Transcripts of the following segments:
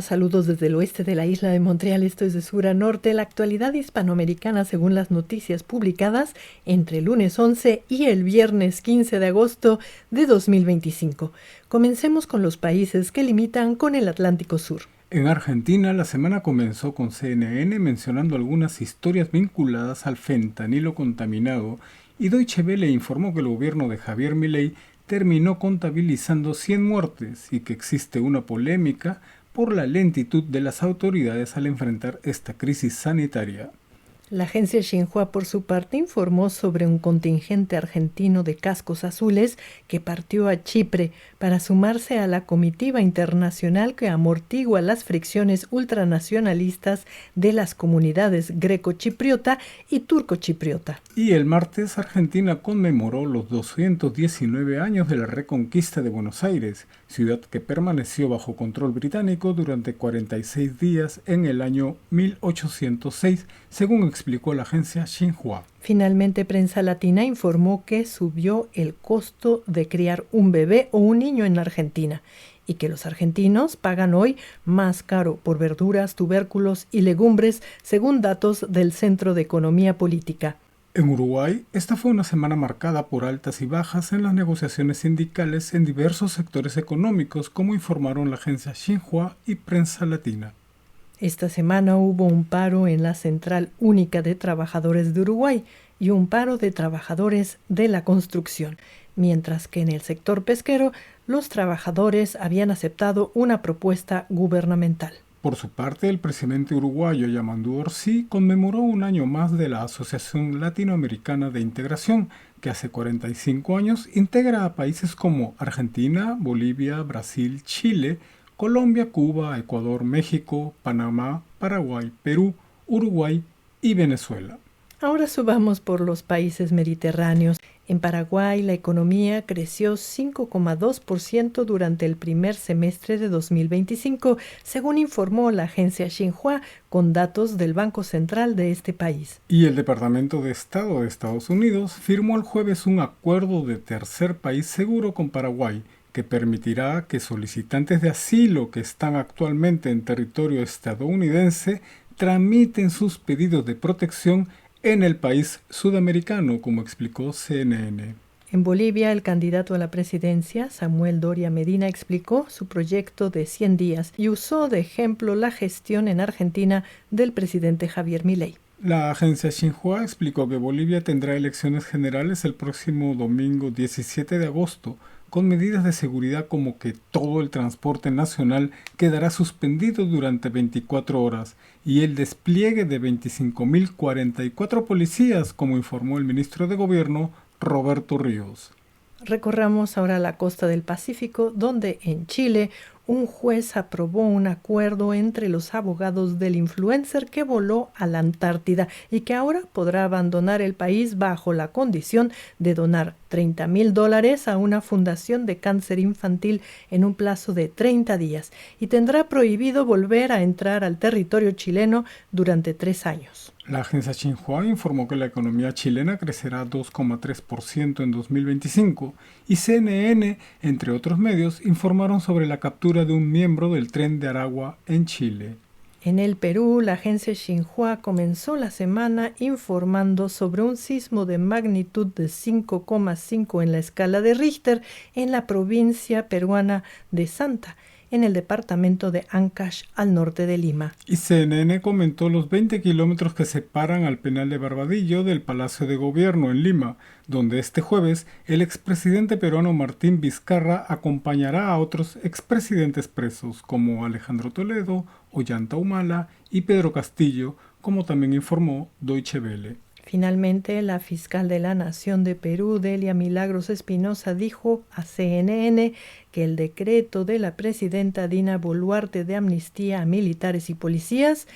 Saludos desde el oeste de la isla de Montreal, esto es de sur a norte, la actualidad hispanoamericana según las noticias publicadas entre el lunes 11 y el viernes 15 de agosto de 2025. Comencemos con los países que limitan con el Atlántico Sur. En Argentina, la semana comenzó con CNN mencionando algunas historias vinculadas al fentanilo contaminado y Deutsche Welle informó que el gobierno de Javier Milei terminó contabilizando 100 muertes y que existe una polémica por la lentitud de las autoridades al enfrentar esta crisis sanitaria. La agencia Xinhua, por su parte, informó sobre un contingente argentino de cascos azules que partió a Chipre para sumarse a la comitiva internacional que amortigua las fricciones ultranacionalistas de las comunidades greco-chipriota y turco-chipriota. Y el martes, Argentina conmemoró los 219 años de la reconquista de Buenos Aires, ciudad que permaneció bajo control británico durante 46 días en el año 1806, según explicó la agencia Xinhua. Finalmente, Prensa Latina informó que subió el costo de criar un bebé o un niño en Argentina y que los argentinos pagan hoy más caro por verduras, tubérculos y legumbres, según datos del Centro de Economía Política. En Uruguay, esta fue una semana marcada por altas y bajas en las negociaciones sindicales en diversos sectores económicos, como informaron la agencia Xinhua y Prensa Latina. Esta semana hubo un paro en la Central Única de Trabajadores de Uruguay y un paro de trabajadores de la construcción, mientras que en el sector pesquero los trabajadores habían aceptado una propuesta gubernamental. Por su parte, el presidente uruguayo Yamandu Orsi conmemoró un año más de la Asociación Latinoamericana de Integración, que hace 45 años integra a países como Argentina, Bolivia, Brasil, Chile, Colombia, Cuba, Ecuador, México, Panamá, Paraguay, Perú, Uruguay y Venezuela. Ahora subamos por los países mediterráneos. En Paraguay, la economía creció 5,2% durante el primer semestre de 2025, según informó la agencia Xinhua, con datos del Banco Central de este país. Y el Departamento de Estado de Estados Unidos firmó el jueves un acuerdo de tercer país seguro con Paraguay, que permitirá que solicitantes de asilo que están actualmente en territorio estadounidense tramiten sus pedidos de protección en el país sudamericano, como explicó CNN. En Bolivia, el candidato a la presidencia, Samuel Doria Medina, explicó su proyecto de 100 días y usó de ejemplo la gestión en Argentina del presidente Javier Milei. La agencia Xinhua explicó que Bolivia tendrá elecciones generales el próximo domingo 17 de agosto, con medidas de seguridad como que todo el transporte nacional quedará suspendido durante 24 horas y el despliegue de 25.044 policías, como informó el ministro de Gobierno, Roberto Ríos. Recorramos ahora la costa del Pacífico, donde en Chile un juez aprobó un acuerdo entre los abogados del influencer que voló a la Antártida y que ahora podrá abandonar el país bajo la condición de donar $30,000 a una fundación de cáncer infantil en un plazo de 30 días y tendrá prohibido volver a entrar al territorio chileno durante 3 años. La agencia Xinhua informó que la economía chilena crecerá 2,3% en 2025 y CNN, entre otros medios, informaron sobre la captura de un miembro del Tren de Aragua en Chile. En el Perú, la agencia Xinhua comenzó la semana informando sobre un sismo de magnitud de 5,5 en la escala de Richter en la provincia peruana de Salta, en el departamento de Ancash, al norte de Lima. Y CNN comentó los 20 kilómetros que separan al penal de Barbadillo del Palacio de Gobierno en Lima, donde este jueves el expresidente peruano Martín Vizcarra acompañará a otros expresidentes presos como Alejandro Toledo, Ollanta Humala y Pedro Castillo, como también informó Deutsche Welle. Finalmente, la fiscal de la Nación de Perú, Delia Milagros Espinosa, dijo a CNN que el decreto de la presidenta Dina Boluarte de amnistía a militares y policías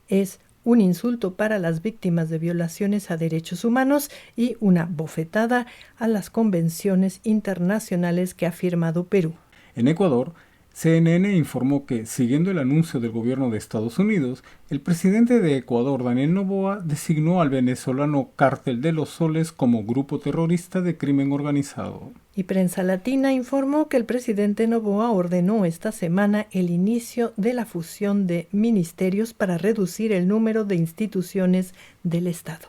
es un insulto para las víctimas de violaciones a derechos humanos y una bofetada a las convenciones internacionales que ha firmado Perú. En Ecuador, CNN informó que, siguiendo el anuncio del gobierno de Estados Unidos, el presidente de Ecuador, Daniel Noboa, designó al venezolano Cártel de los Soles como grupo terrorista de crimen organizado. Y Prensa Latina informó que el presidente Noboa ordenó esta semana el inicio de la fusión de ministerios para reducir el número de instituciones del Estado.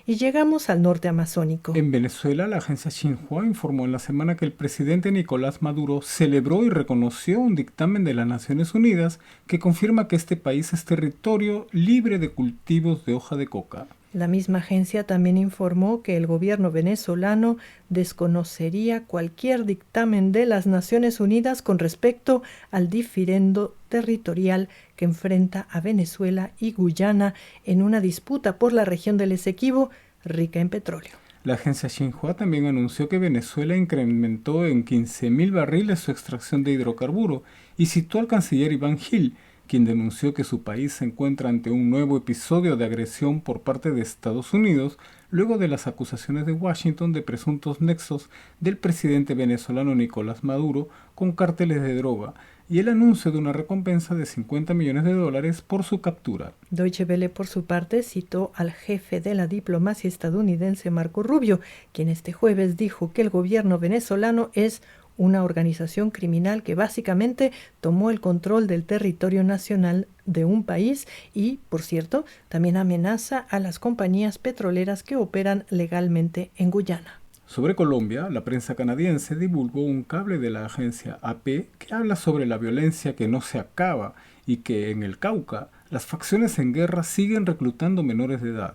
Y llegamos al norte amazónico. En Venezuela, la agencia Xinhua informó en la semana que el presidente Nicolás Maduro celebró y reconoció un dictamen de las Naciones Unidas que confirma que este país es territorio libre de cultivos de hoja de coca. La misma agencia también informó que el gobierno venezolano desconocería cualquier dictamen de las Naciones Unidas con respecto al diferendo territorial que enfrenta a Venezuela y Guyana en una disputa por la región del Esequibo, rica en petróleo. La agencia Xinhua también anunció que Venezuela incrementó en 15.000 barriles su extracción de hidrocarburo y citó al canciller Iván Gil, quien denunció que su país se encuentra ante un nuevo episodio de agresión por parte de Estados Unidos, luego de las acusaciones de Washington de presuntos nexos del presidente venezolano Nicolás Maduro con cárteles de droga, y el anuncio de una recompensa de $50 millones por su captura. Deutsche Welle, por su parte, citó al jefe de la diplomacia estadounidense Marco Rubio, quien este jueves dijo que el gobierno venezolano es una organización criminal que básicamente tomó el control del territorio nacional de un país y, por cierto, también amenaza a las compañías petroleras que operan legalmente en Guyana. Sobre Colombia, la prensa canadiense divulgó un cable de la agencia AP que habla sobre la violencia que no se acaba y que en el Cauca las facciones en guerra siguen reclutando menores de edad.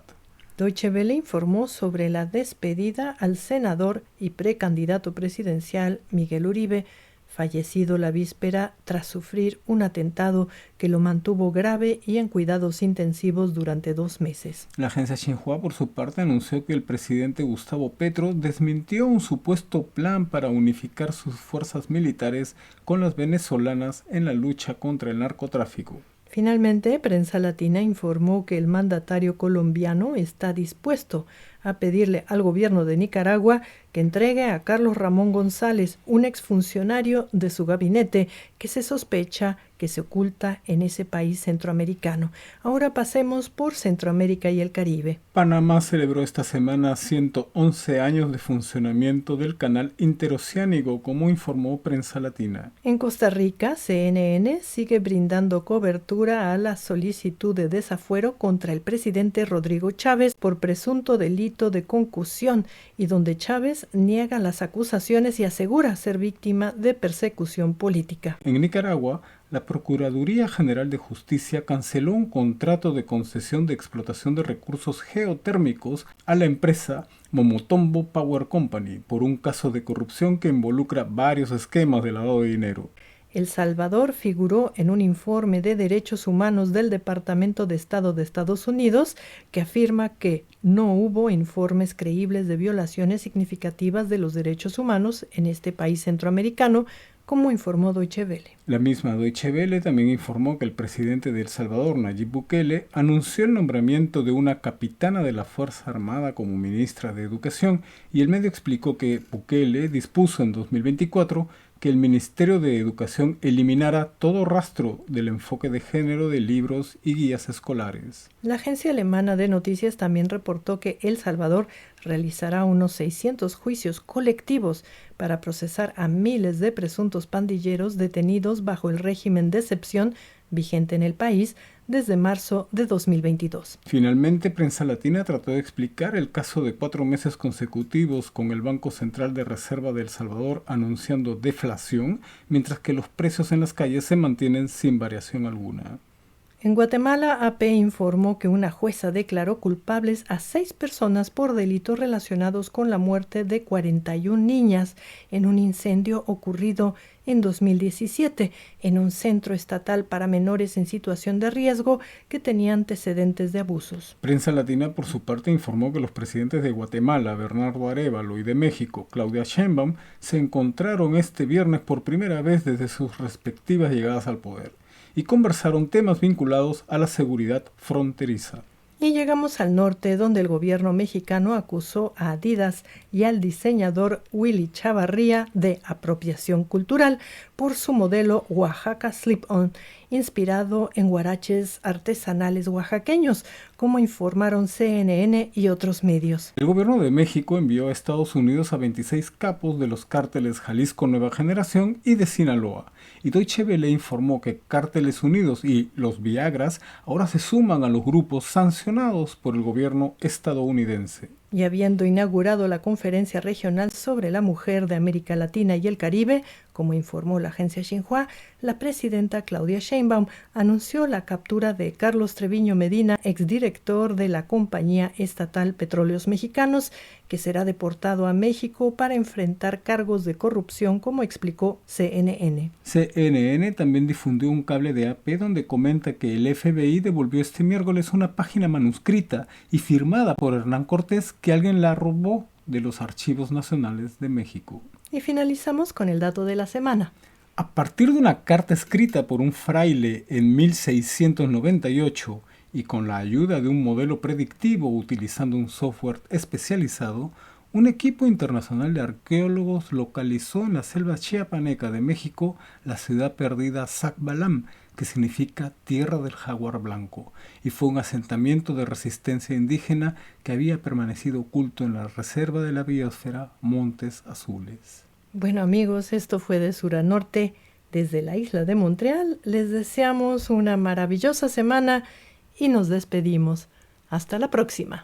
Deutsche Welle informó sobre la despedida al senador y precandidato presidencial Miguel Uribe, fallecido la víspera tras sufrir un atentado que lo mantuvo grave y en cuidados intensivos durante 2 meses. La agencia Xinhua, por su parte, anunció que el presidente Gustavo Petro desmintió un supuesto plan para unificar sus fuerzas militares con las venezolanas en la lucha contra el narcotráfico. Finalmente, Prensa Latina informó que el mandatario colombiano está dispuesto a pedirle al gobierno de Nicaragua que entregue a Carlos Ramón González, un exfuncionario de su gabinete que se sospecha que se oculta en ese país centroamericano. Ahora pasemos por Centroamérica y el Caribe. Panamá celebró esta semana 111 años de funcionamiento del canal interoceánico, como informó Prensa Latina. En Costa Rica, CNN sigue brindando cobertura a la solicitud de desafuero contra el presidente Rodrigo Chávez por presunto delito de concusión y donde Chávez niega las acusaciones y asegura ser víctima de persecución política. En Nicaragua, la Procuraduría General de Justicia canceló un contrato de concesión de explotación de recursos geotérmicos a la empresa Momotombo Power Company por un caso de corrupción que involucra varios esquemas de lavado de dinero. El Salvador figuró en un informe de derechos humanos del Departamento de Estado de Estados Unidos que afirma que no hubo informes creíbles de violaciones significativas de los derechos humanos en este país centroamericano, como informó Deutsche Welle. La misma Deutsche Welle también informó que el presidente de El Salvador, Nayib Bukele, anunció el nombramiento de una capitana de la Fuerza Armada como ministra de Educación, y el medio explicó que Bukele dispuso en 2024 que el Ministerio de Educación eliminara todo rastro del enfoque de género de libros y guías escolares. La agencia alemana de noticias también reportó que El Salvador realizará unos 600 juicios colectivos para procesar a miles de presuntos pandilleros detenidos bajo el régimen de excepción vigente en el país desde marzo de 2022. Finalmente, Prensa Latina trató de explicar el caso de 4 meses consecutivos con el Banco Central de Reserva de El Salvador anunciando deflación, mientras que los precios en las calles se mantienen sin variación alguna. En Guatemala, AP informó que una jueza declaró culpables a 6 personas por delitos relacionados con la muerte de 41 niñas en un incendio ocurrido en 2017 en un centro estatal para menores en situación de riesgo que tenía antecedentes de abusos. Prensa Latina, por su parte, informó que los presidentes de Guatemala, Bernardo Arévalo, y de México, Claudia Sheinbaum, se encontraron este viernes por primera vez desde sus respectivas llegadas al poder y conversaron temas vinculados a la seguridad fronteriza. Y llegamos al norte, donde el gobierno mexicano acusó a Adidas y al diseñador Willy Chavarría de apropiación cultural por su modelo Oaxaca Slip-On, inspirado en huaraches artesanales oaxaqueños, como informaron CNN y otros medios. El gobierno de México envió a Estados Unidos a 26 capos de los cárteles Jalisco Nueva Generación y de Sinaloa. Y Deutsche Welle informó que Cárteles Unidos y los Viagras ahora se suman a los grupos sancionados por el gobierno estadounidense. Y habiendo inaugurado la Conferencia Regional sobre la Mujer de América Latina y el Caribe, como informó la agencia Xinhua, la presidenta Claudia Sheinbaum anunció la captura de Carlos Treviño Medina, exdirector de la compañía estatal Petróleos Mexicanos, que será deportado a México para enfrentar cargos de corrupción, como explicó CNN. CNN también difundió un cable de AP donde comenta que el FBI devolvió este miércoles una página manuscrita y firmada por Hernán Cortés que alguien la robó de los archivos nacionales de México. Y finalizamos con el dato de la semana. A partir de una carta escrita por un fraile en 1698 y con la ayuda de un modelo predictivo utilizando un software especializado, un equipo internacional de arqueólogos localizó en la selva chiapaneca de México la ciudad perdida Zacbalam, que significa tierra del jaguar blanco, y fue un asentamiento de resistencia indígena que había permanecido oculto en la reserva de la biosfera Montes Azules. Bueno amigos, esto fue de sur a norte, desde la isla de Montreal. Les deseamos una maravillosa semana y nos despedimos. Hasta la próxima.